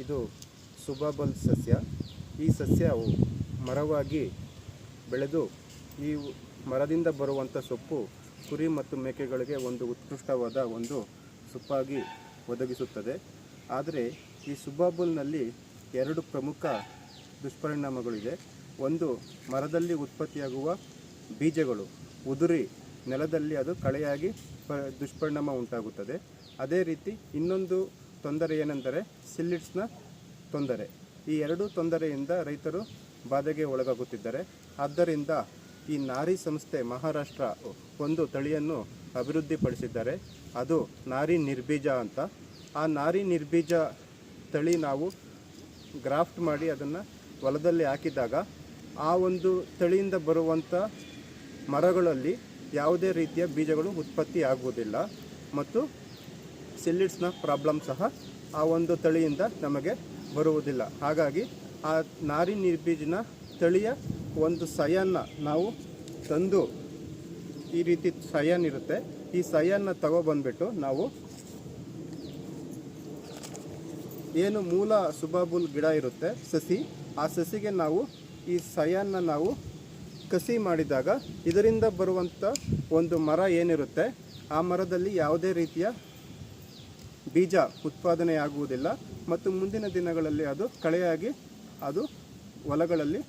ಇದು ಸುಬಾಬಲ್ ಸಸ್ಯ. ಈ ಸಸ್ಯವು ಮರವಾಗಿ ಬೆಳೆದು ಈ ಮರದಿಂದ ಬರುವಂಥ ಸೊಪ್ಪು ಕುರಿ ಮತ್ತು ಮೇಕೆಗಳಿಗೆ ಒಂದು ಉತ್ಕೃಷ್ಟವಾದ ಒಂದು ಸೊಪ್ಪಾಗಿ ಒದಗಿಸುತ್ತದೆ. ಆದರೆ ಈ ಸುಬಾಬಲ್ನಲ್ಲಿ ಎರಡು ಪ್ರಮುಖ ದುಷ್ಪರಿಣಾಮಗಳಿದೆ. ಒಂದು, ಮರದಲ್ಲಿ ಉತ್ಪತ್ತಿಯಾಗುವ ಬೀಜಗಳು ಉದುರಿ ನೆಲದಲ್ಲಿ ಅದು ಕಳೆಯಾಗಿ ದುಷ್ಪರಿಣಾಮ ಉಂಟಾಗುತ್ತದೆ. ಅದೇ ರೀತಿ ಇನ್ನೊಂದು ತೊಂದರೆ ಏನೆಂದರೆ ಸಿಲ್ಲಿಡ್ಸ್ನ ತೊಂದರೆ. ಈ ಎರಡೂ ತೊಂದರೆಯಿಂದ ರೈತರು ಬಾಧೆಗೆ ಒಳಗಾಗುತ್ತಿದ್ದಾರೆ. ಆದ್ದರಿಂದ ಈ ನಾರಿ ಸಂಸ್ಥೆ ಮಹಾರಾಷ್ಟ್ರ ಒಂದು ತಳಿಯನ್ನು ಅಭಿವೃದ್ಧಿಪಡಿಸಿದ್ದಾರೆ. ಅದು ನಾರಿ ನಿರ್ಬೀಜ ಅಂತ. ಆ ನಾರಿ ನಿರ್ಬೀಜ ತಳಿ ನಾವು ಗ್ರಾಫ್ಟ್ ಮಾಡಿ ಅದನ್ನು ಹೊಲದಲ್ಲಿ ಹಾಕಿದಾಗ ಆ ಒಂದು ತಳಿಯಿಂದ ಬರುವಂಥ ಮರಗಳಲ್ಲಿ ಯಾವುದೇ ರೀತಿಯ ಬೀಜಗಳು ಉತ್ಪತ್ತಿ ಆಗುವುದಿಲ್ಲ ಮತ್ತು ಸಿಲ್ಲಿಡ್ಸ್ನ ಪ್ರಾಬ್ಲಮ್ ಸಹ ಆ ಒಂದು ತಳಿಯಿಂದ ನಮಗೆ ಬರುವುದಿಲ್ಲ. ಹಾಗಾಗಿ ಆ ನಾರಿ ನಿರ್ಬೀಜನ ತಳಿಯ ಒಂದು ಸಯನ್ನ ನಾವು ತಂದು, ಈ ರೀತಿ ಸಯನ್ ಇರುತ್ತೆ, ಈ ಸಯನ್ನ ತಗೊಬಂದ್ಬಿಟ್ಟು ನಾವು ಏನು ಮೂಲ ಸುಬಾಬುಲ್ ಗಿಡ ಇರುತ್ತೆ ಸಸಿ, ಆ ಸಸಿಗೆ ನಾವು ಈ ಸಯನ್ನ ನಾವು ಕಸಿ ಮಾಡಿದಾಗ ಇದರಿಂದ ಬರುವಂಥ ಒಂದು ಮರ ಏನಿರುತ್ತೆ ಆ ಮರದಲ್ಲಿ ಯಾವುದೇ ರೀತಿಯ ಬೀಜ ಉತ್ಪಾದನೆ ಆಗುವುದಿಲ್ಲ ಮತ್ತು ಮುಂದಿನ ದಿನಗಳಲ್ಲಿ ಅದು ಕಳೆಯಾಗಿ ಅದು ಹೊಲಗಳಲ್ಲಿ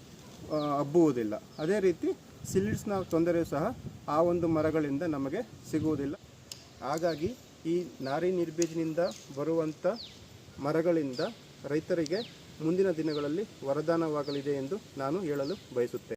ಹಬ್ಬುವುದಿಲ್ಲ. ಅದೇ ರೀತಿ ಸಿಲ್ಲಿಡ್ಸ್ನ ತೊಂದರೆಯೂ ಸಹ ಆ ಒಂದು ಮರಗಳಿಂದ ನಮಗೆ ಸಿಗುವುದಿಲ್ಲ. ಹಾಗಾಗಿ ಈ ನಾರಿ ನಿರ್ಬೀಜನಿಂದ ಬರುವಂಥ ಮರಗಳಿಂದ ರೈತರಿಗೆ ಮುಂದಿನ ದಿನಗಳಲ್ಲಿ ವರದಾನವಾಗಲಿದೆ ಎಂದು ನಾನು ಹೇಳಲು ಬಯಸುತ್ತೇನೆ.